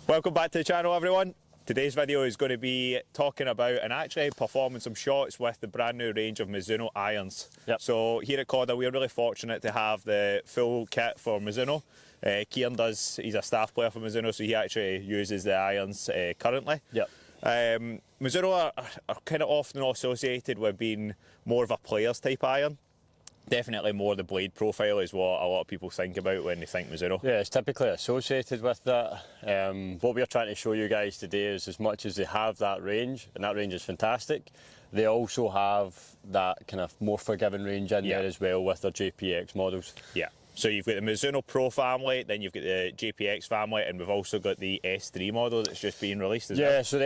Welcome back to the channel, everyone. Today's video is going to be talking about and actually performing some shots with the brand new range of Mizuno irons. Yep. So here at Cawder, we're really fortunate to have the full kit for Mizuno. Kieran does, he's a staff player for Mizuno, so he actually uses the irons currently. Yep. Mizuno are kind of often associated with being more of a player's type iron. Definitely more the blade profile is what a lot of people think about when they think Mizuno. Yeah, it's typically associated with that. What we're trying to show you guys today is as much as they have that range, and that range is fantastic, they also have that kind of more forgiving range in there as well with their JPX models. Yeah. So you've got the Mizuno Pro family, then you've got the JPX family, and we've also got the S3 model that's just being released as well. Yeah, so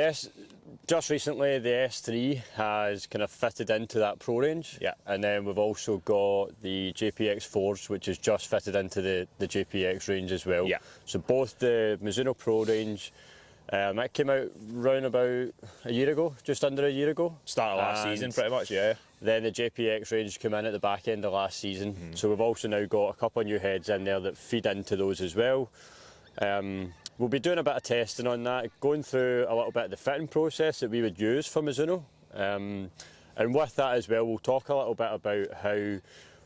just recently the S3 has kind of fitted into that Pro range. Yeah. And then we've also got the JPX Forged, which is just fitted into the JPX range as well. Yeah. So both the Mizuno Pro range, that came out round about a year ago, just under a year ago. Start of last season pretty much, yeah. Then the JPX range came in at the back end of last season. So we've also now got a couple of new heads in there that feed into those as well. We'll be doing a bit of testing on that, going through a little bit of the fitting process that we would use for Mizuno. And with that as well, we'll talk a little bit about how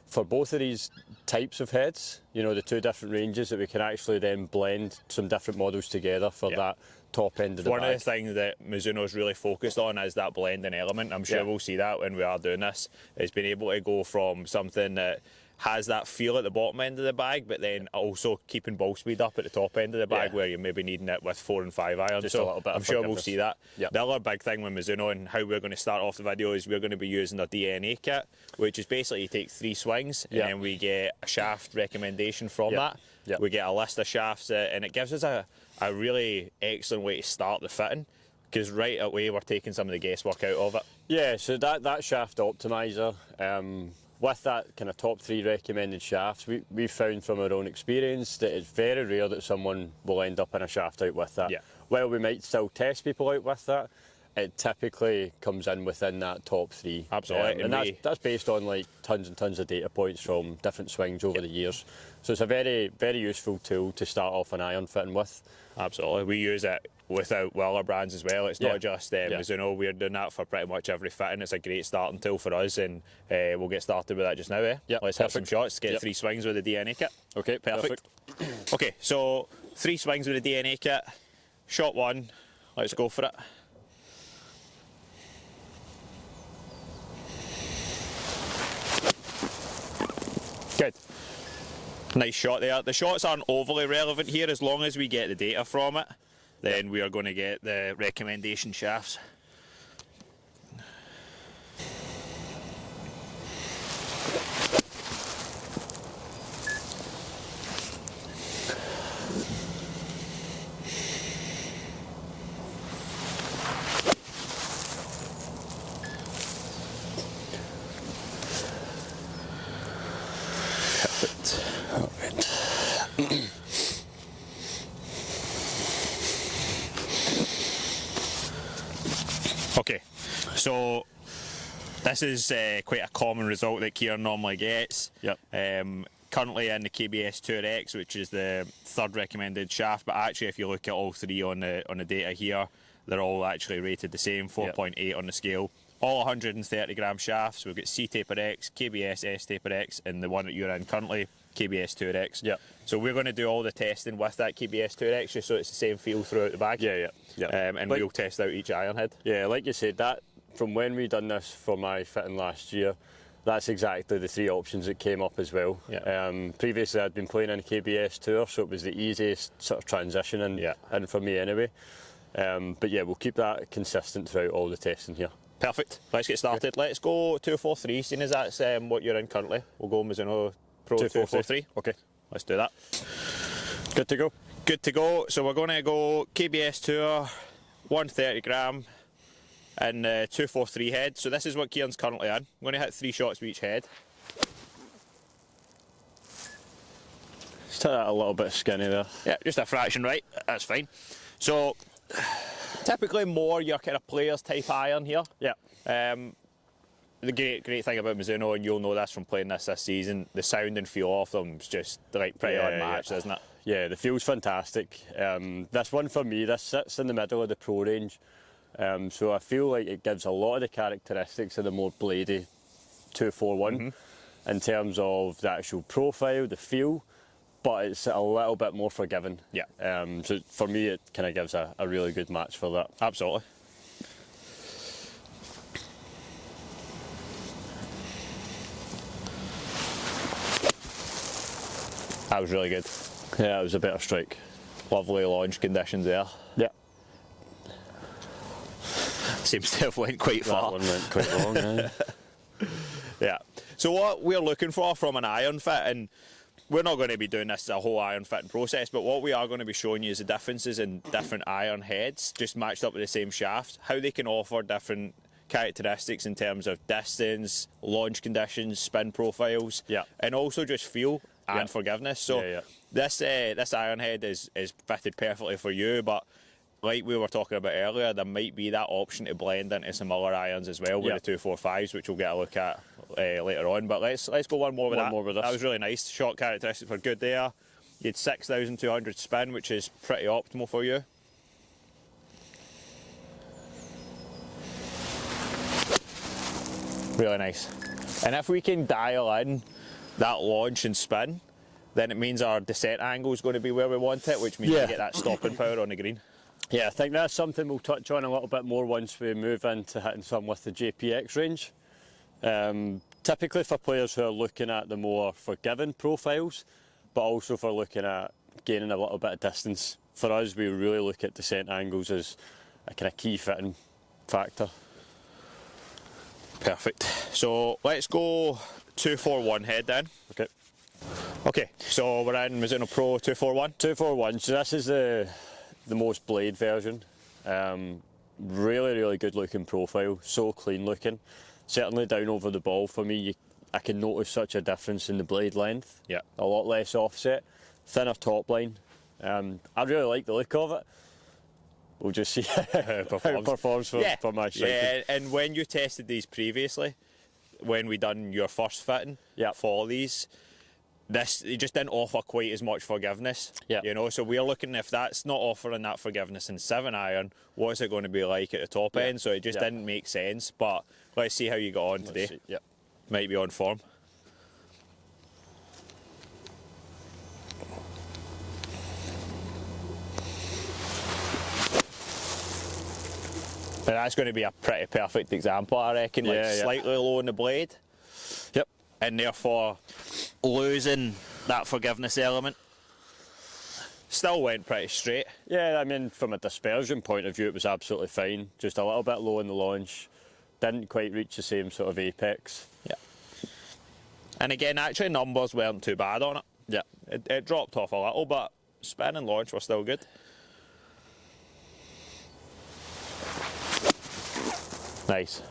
for both of these types of heads, you know, the two different ranges, that we can actually then blend some different models together for that top end of the bag. One of the things that Mizuno's really focused on is that blending element. I'm sure we'll see that when we are doing this, is being able to go from something that has that feel at the bottom end of the bag, but then also keeping ball speed up at the top end of the bag where you're maybe needing it with 4 and 5 irons. Just so a little bit I'm of sure we'll forgiveness. see that. Yep. The other big thing with Mizuno and how we're going to start off the video is we're going to be using their DNA kit, which is basically you take 3 swings and then we get a shaft recommendation from that. Yep. We get a list of shafts and it gives us a really excellent way to start the fitting, because right away we're taking some of the guesswork out of it. Yeah, so that shaft optimizer, with that kind of top 3 recommended shafts, we've found from our own experience that it's very rare that someone will end up in a shaft out with that. Yeah. While we might still test people out with that, it typically comes in within that top 3. Absolutely. And that's based on like tons and tons of data points from different swings over the years. So it's a very, very useful tool to start off an iron fitting with. Absolutely. We use it with other brands as well. It's not just Mizuno. We're doing that for pretty much every fitting. It's a great starting tool for us, and we'll get started with that just now. Let's hit some shots, get 3 swings with the DNA kit. Okay, perfect. Okay, so 3 swings with the DNA kit. Shot 1, let's go for it. Good. Nice shot there. The shots aren't overly relevant here. As long as we get the data from it, then we are going to get the recommendation shafts. Okay, so this is quite a common result that Kieran normally gets. Yep. Currently in the KBS 2X, which is the 3rd recommended shaft, but actually if you look at all 3 on the data here, they're all actually rated the same, 4.8 on the scale. All 130 gram shafts. We've got C Taper X, KBS S Taper X, and the one that you're in currently, KBS 2X. Yep. So we're going to do all the testing with that KBS 2X just so it's the same feel throughout the bag. And we'll test out each iron head. Yeah, like you said, that from when we done this for my fitting last year, that's exactly the 3 options that came up as well. Previously I'd been playing in a KBS Tour, so it was the easiest sort of transition in for me anyway. But yeah, we'll keep that consistent throughout all the testing here. Perfect. Let's get started. Okay. Let's go 243, seeing as that's what you're in currently. We'll go Mizuno Pro 243. Okay. Let's do that. Good to go. Good to go. So we're going to go KBS Tour, 130 gram, and 243 head. So this is what Kieran's currently in. I'm going to hit 3 shots with each head. Just hit that a little bit skinny there. Yeah, just a fraction right. That's fine. So typically more your kind of players type iron here. Yeah. The great thing about Mizuno, and you'll know this from playing this season, the sound and feel of them is just like pretty unmatched, isn't it? Yeah, the feel's fantastic. This one for me, this sits in the middle of the Pro range. So I feel like it gives a lot of the characteristics of the more bladey 241 in terms of the actual profile, the feel, but it's a little bit more forgiving. Yeah. So for me, it kind of gives a really good match for that. Absolutely. That was really good. Yeah, it was a better strike. Lovely launch conditions there. Yeah. Seems to have went quite far. That one went quite long, eh? Yeah. So what we're looking for from an iron fit, and we're not going to be doing this as a whole iron fitting process, but what we are going to be showing you is the differences in different iron heads, just matched up with the same shaft, how they can offer different characteristics in terms of distance, launch conditions, spin profiles, and also just feel and forgiveness. So this iron head is fitted perfectly for you, but like we were talking about earlier, there might be that option to blend into some other irons as well with the 245s, which we'll get a look at later on. But let's go one more with that. That was really nice. Shot characteristics were good there. You had 6,200 spin, which is pretty optimal for you. Really nice. And if we can dial in that launch and spin, then it means our descent angle is going to be where we want it, which means we get that stopping power on the green. Yeah, I think that's something we'll touch on a little bit more once we move into hitting some with the JPX range. Typically for players who are looking at the more forgiving profiles, but also for looking at gaining a little bit of distance. For us, we really look at descent angles as a kind of key fitting factor. Perfect. So let's go 241 head then. Okay. Okay, so we're in Mizuno Pro 241. 241, so this is the most blade version. Really good looking profile, so clean looking. Certainly down over the ball for me, I can notice such a difference in the blade length. Yeah. A lot less offset, thinner top line. I really like the look of it. We'll just see how it performs for my striking. Yeah, and when you tested these previously, when we done your first fitting for these, it just didn't offer quite as much forgiveness. You know, so we're looking, if that's not offering that forgiveness in 7 iron, what's it going to be like at the top end? So it just didn't make sense. But let's see how you got on today. Might be on form. And that's going to be a pretty perfect example, I reckon. Like slightly low on the blade. Yep. And therefore losing that forgiveness element. Still went pretty straight. Yeah, I mean, from a dispersion point of view, it was absolutely fine. Just a little bit low in the launch. Didn't quite reach the same sort of apex. Yeah. And again, actually numbers weren't too bad on it. Yeah. It dropped off a little, but spin and launch were still good. Nice.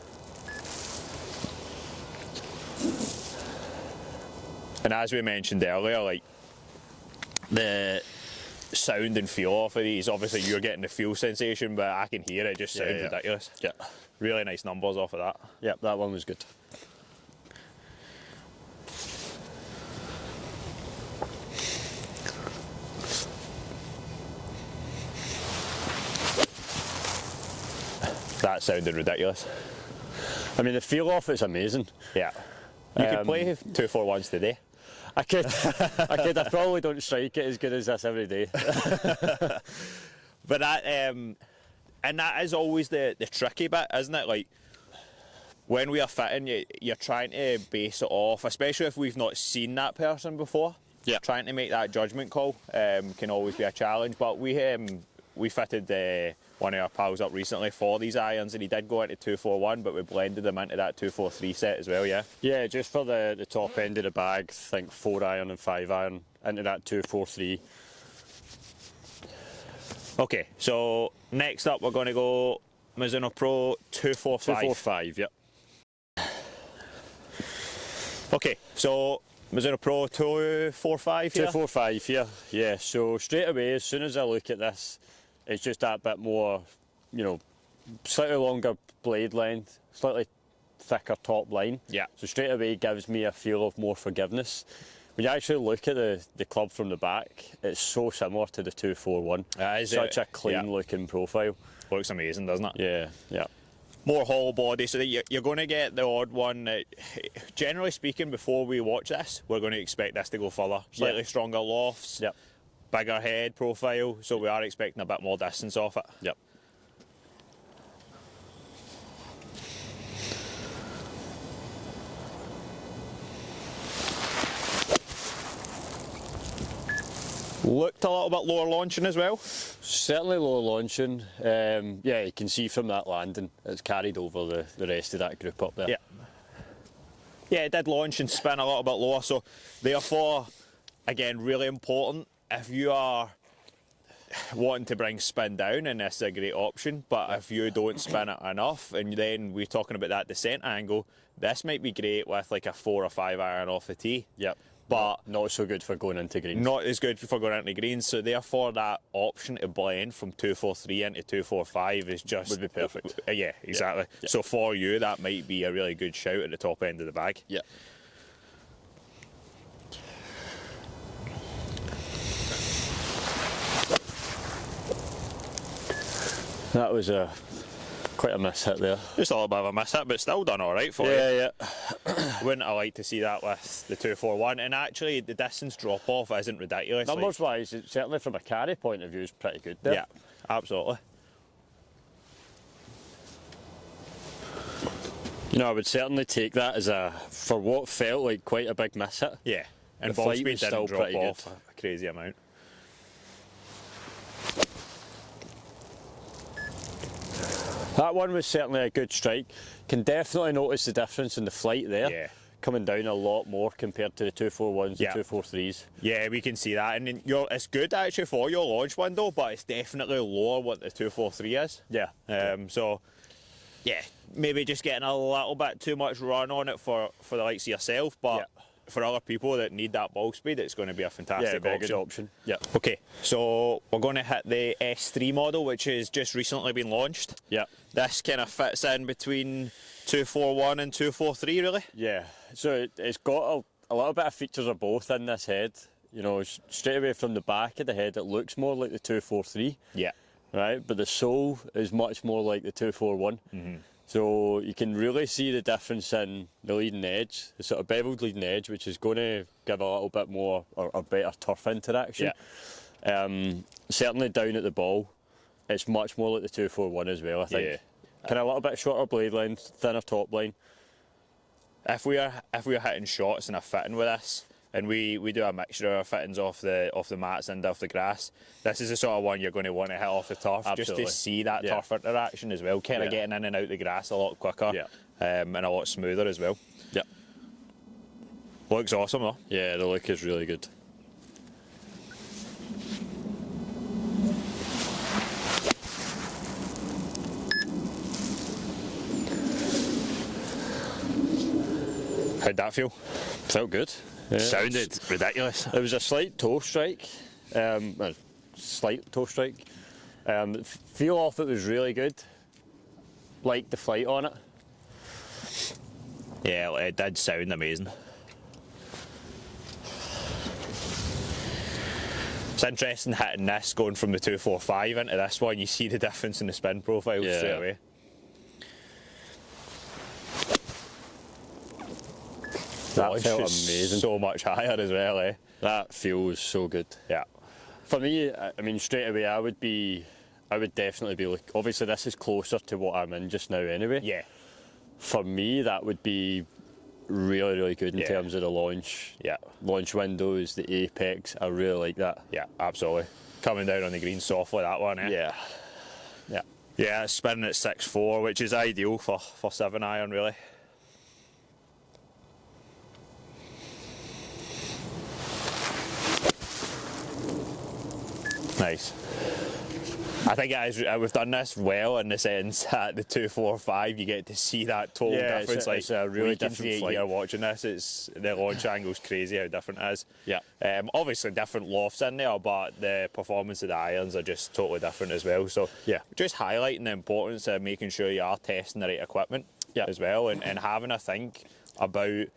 And as we mentioned earlier, like the sound and feel off of these, obviously you're getting the feel sensation, but I can hear it just sounds ridiculous. Yeah. Really nice numbers off of that. Yeah, that one was good. That sounded ridiculous. I mean, the feel off it's amazing. Yeah. You could play 241s today. I could. I probably don't strike it as good as this every day. But that, and that is always the tricky bit, isn't it? Like, when we are fitting, you're trying to base it off, especially if we've not seen that person before. Yeah. Trying to make that judgment call can always be a challenge. But we fitted one of our pals up recently for these irons, and he did go into 241, but we blended them into that 243 set as well, yeah? Yeah, just for the top end of the bag, I think 4 iron and 5 iron into that 243. Okay, so next up we're going to go Mizuno Pro 245. 245, yep. Okay, so Mizuno Pro 245 here? 245 here, yeah. So straight away, as soon as I look at this, it's just that bit more, you know, slightly longer blade length, slightly thicker top line. Yeah. So straight away gives me a feel of more forgiveness, when you actually look at the club from the back, it's so similar to the 241. Such a clean looking profile. Looks amazing, doesn't it? Yeah, yeah. More hollow body, so that you're going to get the odd one. Generally speaking, before we watch this, we're going to expect this to go further. Slightly stronger lofts, bigger head profile, so we are expecting a bit more distance off it. Yep. Looked a little bit lower launching as well. Certainly lower launching. Yeah, you can see from that landing, it's carried over the rest of that group up there. Yeah. Yeah, it did launch and spin a little bit lower, so therefore, again, really important. If you are wanting to bring spin down, and this is a great option, but if you don't spin it enough, and then we're talking about that descent angle, this might be great with like a 4 or 5 iron off the tee. Yep. But not so good for going into greens. Not as good for going into greens, so therefore that option to blend from 243 into 245 is just... would be perfect. Yeah, exactly. Yeah. So for you, that might be a really good shout at the top end of the bag. Yeah. That was quite a miss hit there. Just a little bit of a miss hit, but still done all right for you. Yeah. Wouldn't I like to see that with the 241? And actually, the distance drop off isn't ridiculous. Numbers wise, certainly from a carry point of view, is pretty good there. Yeah, absolutely. You know, I would certainly take that as for what felt like quite a big miss hit. Yeah, and the ball flight speed was didn't still drop pretty off good. a crazy amount. That one was certainly a good strike. Can definitely notice the difference in the flight there. Yeah. Coming down a lot more compared to the 241s and 243s. Yeah, we can see that. And then it's good actually for your launch window, but it's definitely lower what the 243 is. Yeah. So, yeah, maybe just getting a little bit too much run on it for the likes of yourself, but for other people that need that ball speed, it's going to be a fantastic very good option. Yeah. Okay, so we're going to hit the S3 model, which has just recently been launched. Yeah. This kind of fits in between 241 and 243, really. Yeah. So it's got a little bit of features of both in this head. You know, straight away from the back of the head, it looks more like the 243. Yeah. Right, but the sole is much more like the 241. Mm-hmm. So you can really see the difference in the leading edge, the sort of beveled leading edge, which is going to give a little bit more or better turf interaction. Yeah. Certainly down at the ball, it's much more like the 241 as well, I think. Yeah. Kind of a little bit shorter blade length, thinner top line. If we are hitting shots and a fitting with this, and we do a mixture of fittings off the mats and off the grass, this is the sort of one you're going to want to hit off the turf. Absolutely. Just to see that turf interaction as well, kind of getting in and out the grass a lot quicker, and a lot smoother as well. Yeah. Looks awesome though. Yeah, the look is really good. How'd that feel? Felt good. Yeah. Sounded ridiculous. It was a slight toe strike. Slight toe strike. Feel off it was really good. Liked the flight on it. Yeah, it did sound amazing. It's interesting hitting this, going from the 245 into this one. You see the difference in the spin profile straight away. That felt amazing. So much higher as well, eh? That feels so good. Yeah. For me, I mean, straight away, I would definitely be like. Obviously, this is closer to what I'm in just now, anyway. Yeah. For me, that would be really, really good in terms of the launch. Yeah. Launch windows, the apex. I really like that. Yeah, absolutely. Coming down on the green softly, that one, eh? Yeah. Yeah. Yeah, it's spinning at 6.4, which is ideal for 7 iron, really. Nice. I think we've done this well in the sense that the 245 you get to see that total difference. It's a really different flight. You're watching this, the launch angle's crazy how different it is. Yeah. Obviously different lofts in there, but the performance of the irons are just totally different as well. So just highlighting the importance of making sure you are testing the right equipment as well, and having a think about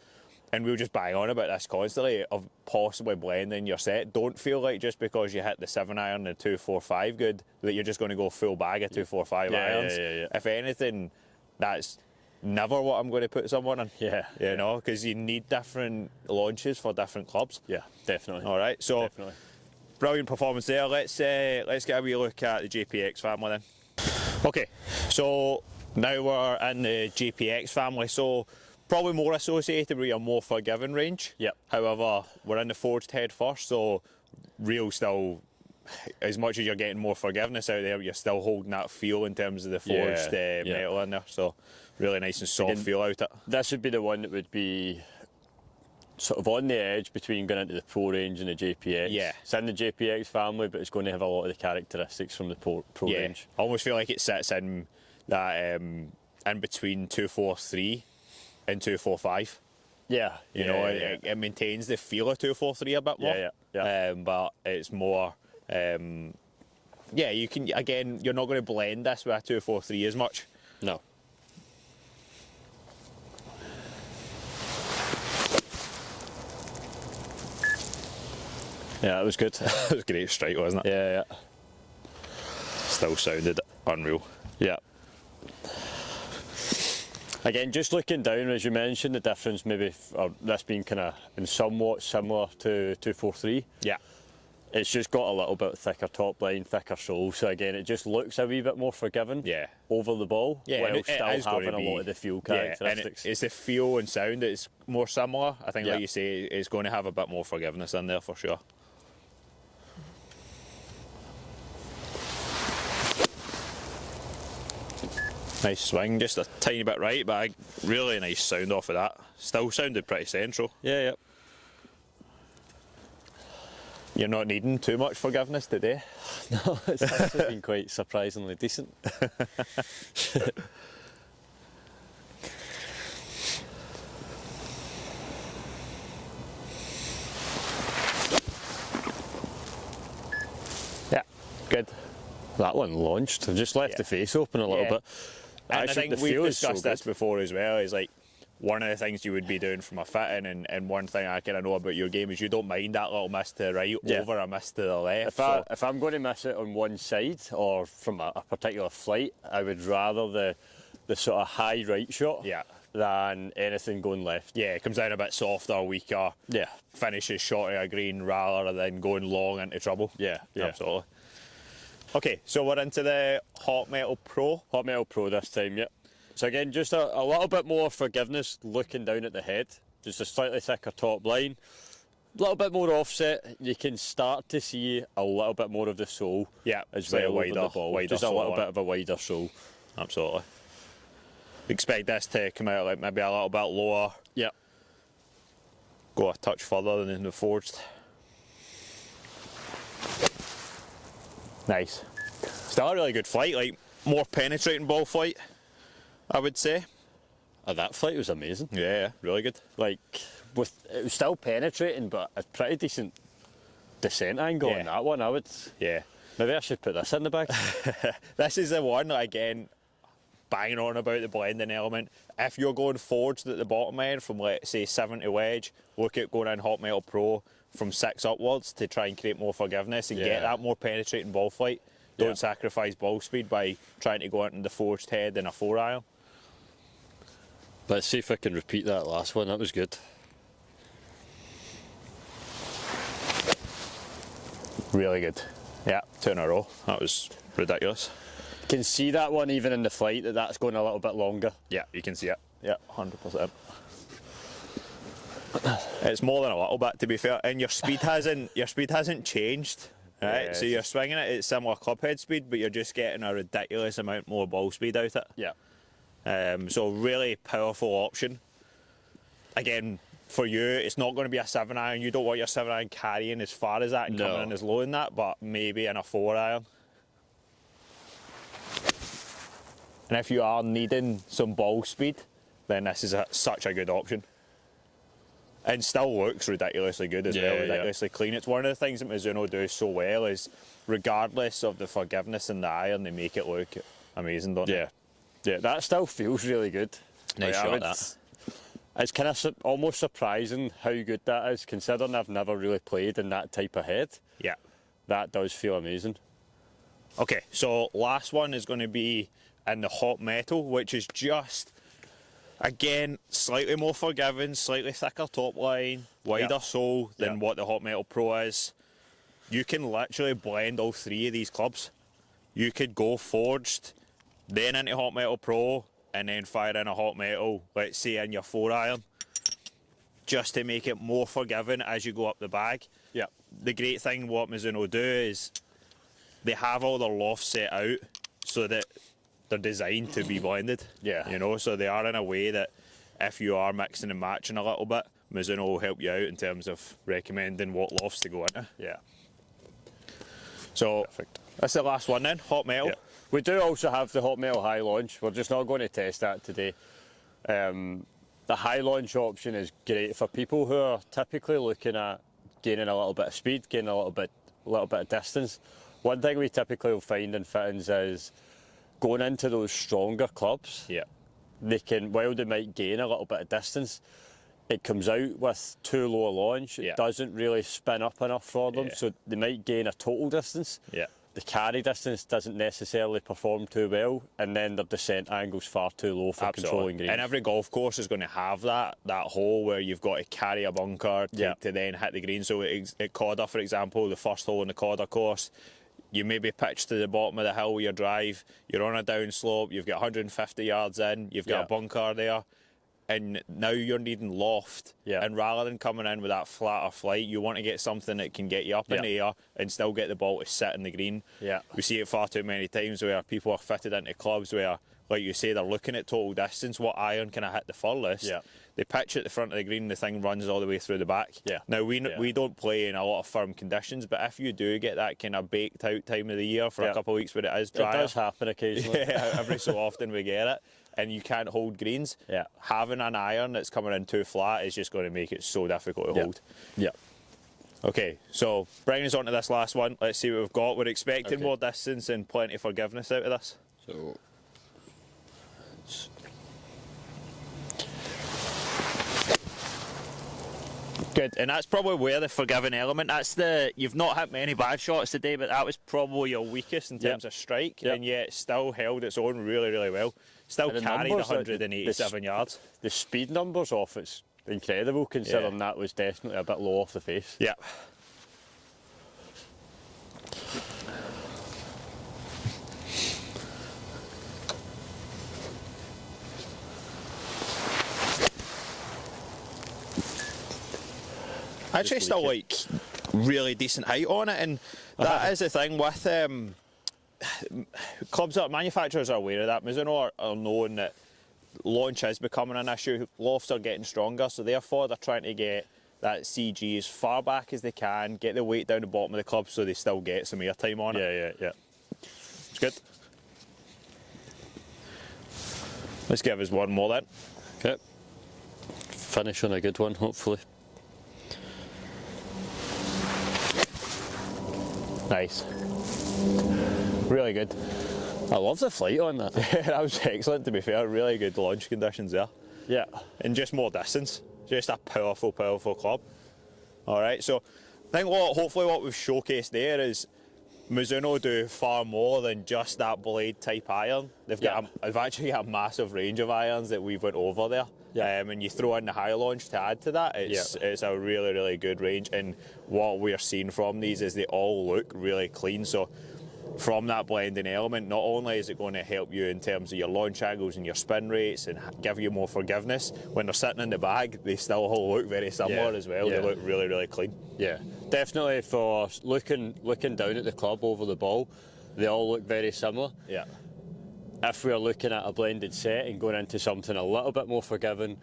and we'll just bang on about this constantly, of possibly blending your set. Don't feel like just because you hit the 7-iron and 245 good that you're just going to go full bag of 245 irons. If anything, that's never what I'm going to put someone in. You know, because you need different launches for different clubs. Yeah, definitely. All right, so definitely. Brilliant performance there. Let's get a wee look at the JPX family then. Okay, so now we're in the JPX family, so probably more associated with your more forgiving range. However, we're in the forged head first, so real still, as much as you're getting more forgiveness out there, you're still holding that feel in terms of the forged metal in there. So really nice and soft feel out it. This would be the one that would be sort of on the edge between going into the Pro range and the JPX. It's in the JPX family, but it's going to have a lot of the characteristics from the Pro range. I almost feel like it sits in that in between 243 and 245. You know, it maintains the feel of 243 a bit more. But it's more. You can, again, you're not going to blend this with a 243 as much. No. Yeah, it was good. It was a great strike, wasn't it? Still sounded unreal. Again, just looking down, as you mentioned, the difference maybe, or this being kind of somewhat similar to 243. It's just got a little bit thicker top line, thicker sole, so again it just looks a wee bit more forgiving over the ball, while still having a lot of the feel characteristics. And it's the feel and sound that's more similar. I think, like you say, it's going to have a bit more forgiveness in there for sure. Nice swing, just a tiny bit right, but a really nice sound off of that. Still sounded pretty central. You're not needing too much forgiveness today. No, it's actually been quite surprisingly decent. Good. That one launched. I've just left the face open a little bit. And actually, I think we've discussed this before as well, is like one of the things you would be doing from a fitting, and one thing I kind of know about your game is you don't mind that little miss to the right over a miss to the left. If I'm going to miss it on one side or from a particular flight, I would rather the sort of high right shot than anything going left. It comes down a bit softer, weaker, finishes short of a green rather than going long into trouble. Absolutely. Okay, so we're into the Hot Metal Pro. Hot Metal Pro this time, So again, just a little bit more forgiveness looking down at the head. Just a slightly thicker top line. A little bit more offset. You can start to see a little bit more of the sole as well over the ball. Just a little bit of a wider sole. Absolutely. Expect this to come out like maybe a little bit lower. Go a touch further than in the forged. Nice. Still a really good flight, like more penetrating ball flight, I would say. That flight was amazing. Really good. Like, it was still penetrating, but a pretty decent descent angle on that one, I would. Maybe I should put this in the bag. This is the one, again, banging on about the blending element. If you're going forged at the bottom end from, let's say, 7 to wedge, look at going in Hot Metal Pro from 6 upwards to try and create more forgiveness and get that more penetrating ball flight. Don't sacrifice ball speed by trying to go into the forged head in a 4-iron. Let's see if I can repeat that last one. That was good. Really good. 2 in a row. That was ridiculous. You can see that one even in the flight, that's going a little bit longer. You can see it. 100%. It's more than a little bit, to be fair, and your speed hasn't changed, right? So you're swinging it at similar club head speed, but you're just getting a ridiculous amount more ball speed out of it. So really powerful option. Again, for you, it's not going to be a 7-iron. You don't want your 7-iron carrying as far as that and coming in as low in that, but maybe in a 4-iron. And if you are needing some ball speed, then this is such a good option. And still looks ridiculously good as well, ridiculously clean. It's one of the things that Mizuno do so well is, regardless of the forgiveness in the iron, they make it look amazing, don't they? That still feels really good. Nice shot, that. It's kind of almost surprising how good that is, considering I've never really played in that type of head. Yeah. That does feel amazing. Okay, so last one is going to be in the hot metal, which is just, again, slightly more forgiving, slightly thicker top line, wider sole than what the Hot Metal Pro is. You can literally blend all three of these clubs. You could go forged, then into Hot Metal Pro, and then fire in a hot metal, let's say in your 4-iron, just to make it more forgiving as you go up the bag. Yeah. The great thing what Mizuno do is they have all their lofts set out so that they're designed to be blended. Yeah. You know, so they are in a way that if you are mixing and matching a little bit, Mizuno will help you out in terms of recommending what lofts to go into. Yeah. So Perfect. That's the last one then, hot metal. Yeah. We do also have the Hot Metal High Launch. We're just not going to test that today. The high launch option is great for people who are typically looking at gaining a little bit of speed, gaining a little bit of distance. One thing we typically will find in fittings is going into those stronger clubs. Yeah. They can, while they might gain a little bit of distance, it comes out with too low a launch. It doesn't really spin up enough for them, so they might gain a total distance. Yeah. The carry distance doesn't necessarily perform too well, and then their descent angle's far too low for controlling greens. And every golf course is going to have that hole where you've got to carry a bunker to then hit the green. So at Cawder, for example, the first hole in the Cawder course, you maybe pitch to the bottom of the hill with your drive, you're on a down slope, you've got 150 yards in, you've got a bunker there, and now you're needing loft. And rather than coming in with that flatter flight, you want to get something that can get you up in the air and still get the ball to sit in the green. We see it far too many times where people are fitted into clubs where, like you say, they're looking at total distance, what iron can I hit the furthest. They pitch at the front of the green, the thing runs all the way through the back. Now, we don't play in a lot of firm conditions, but if you do get that kind of baked out time of the year for a couple of weeks where it is drier. It does happen occasionally. Every so often we get it. And you can't hold greens, having an iron that's coming in too flat is just going to make it so difficult to hold. Okay, so bringing us on to this last one, let's see what we've got. We're expecting more distance and plenty of forgiveness out of this. So, good, and that's probably where the forgiving element, you've not hit many bad shots today, but that was probably your weakest in terms of strike, and yet still held its own really, really well. Still carried 187 yards. The speed numbers off it's incredible, considering that was definitely a bit low off the face. Yeah. Actually still like really decent height on it, and that is the thing with clubs, manufacturers are aware of that. Mizuno are knowing that launch is becoming an issue, lofts are getting stronger, so therefore they're trying to get that CG as far back as they can, get the weight down the bottom of the club so they still get some airtime on it. Yeah. It's good. Let's give us one more then. Okay. Finish on a good one, hopefully. Nice. Really good. I love the flight on that. That was excellent, to be fair. Really good launch conditions there. Yeah. And just more distance. Just a powerful, powerful club. All right, so I think hopefully what we've showcased there is Mizuno do far more than just that blade type iron. They've actually got a massive range of irons that we've went over there. And you throw in the high launch to add to that, it's a really, really good range. And what we're seeing from these is they all look really clean. So from that blending element, not only is it going to help you in terms of your launch angles and your spin rates and give you more forgiveness, when they're sitting in the bag, they still all look very similar as well. They look really, really clean. Yeah, definitely for looking down at the club over the ball, they all look very similar. Yeah. If we're looking at a blended set and going into something a little bit more forgiving,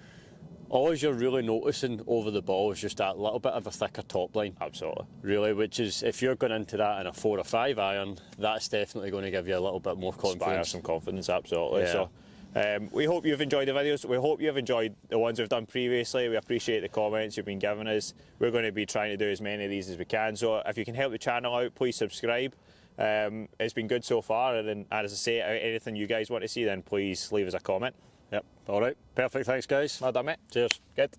all you're really noticing over the ball is just that little bit of a thicker top line. Absolutely. Really, which is, if you're going into that in a 4 or 5 iron, that's definitely going to give you a little bit more confidence. Inspire some confidence, absolutely. Yeah. So we hope you've enjoyed the videos. We hope you've enjoyed the ones we've done previously. We appreciate the comments you've been giving us. We're going to be trying to do as many of these as we can. So if you can help the channel out, please subscribe. It's been good so far, and as I say, anything you guys want to see, then please leave us a comment. Yep. All right, perfect. Thanks, guys. Well done, mate. Cheers. Good.